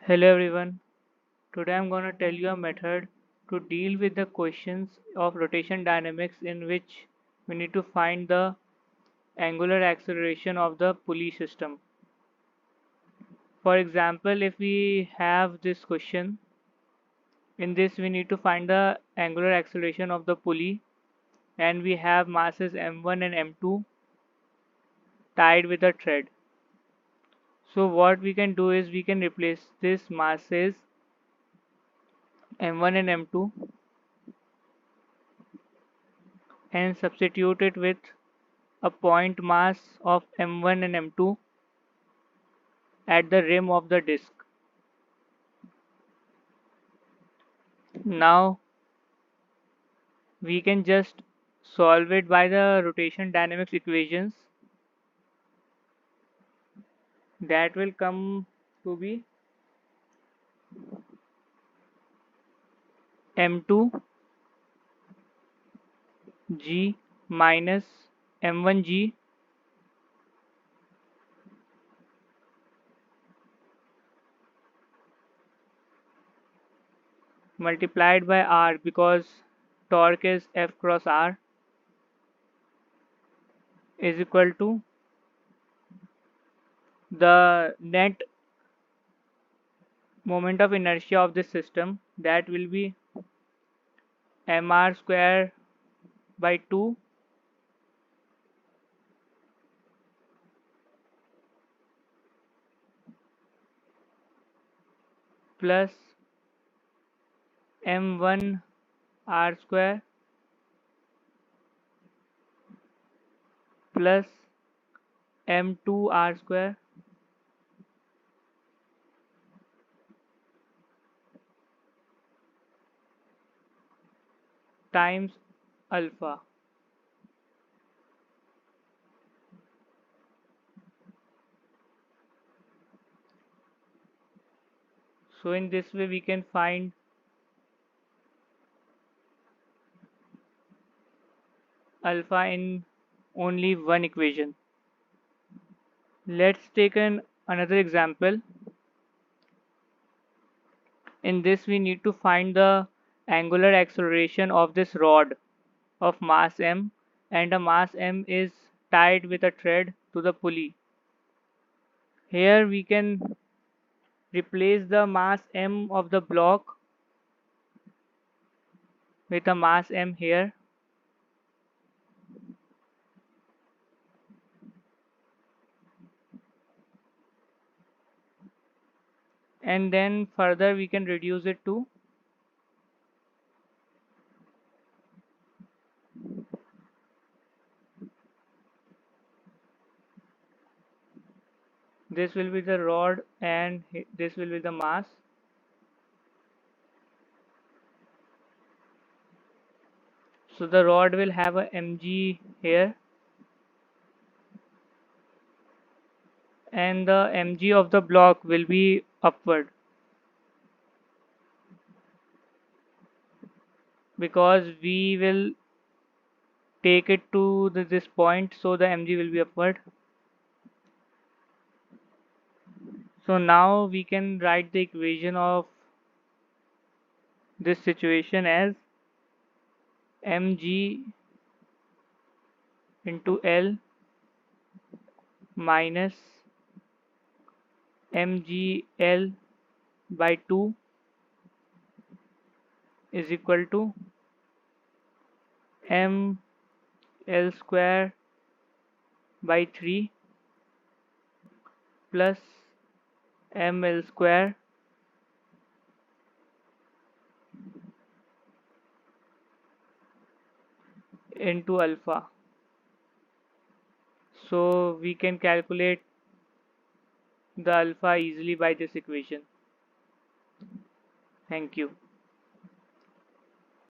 Hello everyone. Today I'm going to tell you a method to deal with the questions of rotation dynamics in which we need to find the angular acceleration of the pulley system. For example, if we have this question, in this we need to find the angular acceleration of the pulley and we have masses m1 and m2 tied with a thread. So what we can do is we can replace this masses m1 and m2 and substitute it with a point mass of m1 and m2 at the rim of the disk. Now we can just solve it by the rotation dynamics equations. That will come to be m2 g minus m1 g multiplied by r, because torque is F cross r, is equal to the net moment of inertia of this system, that will be mr square by 2 plus m1 r square plus m2 r square times alpha. So in this way we can find alpha in only one equation. Let's take another example. In this we need to find the angular acceleration of this rod of mass m, and the mass m is tied with a thread to the pulley. Here we can replace the mass m of the block with a mass m here, and then further we can reduce it to this will be the rod and this will be the mass. So the rod will have a mg here, and the mg of the block will be upward, because we will take it to this point, so the mg will be upward. So now we can write the equation of this situation as mg into L minus mgl by 2 is equal to m L square by 3 plus ml square into alpha. So we can calculate the alpha easily by this equation. Thank you.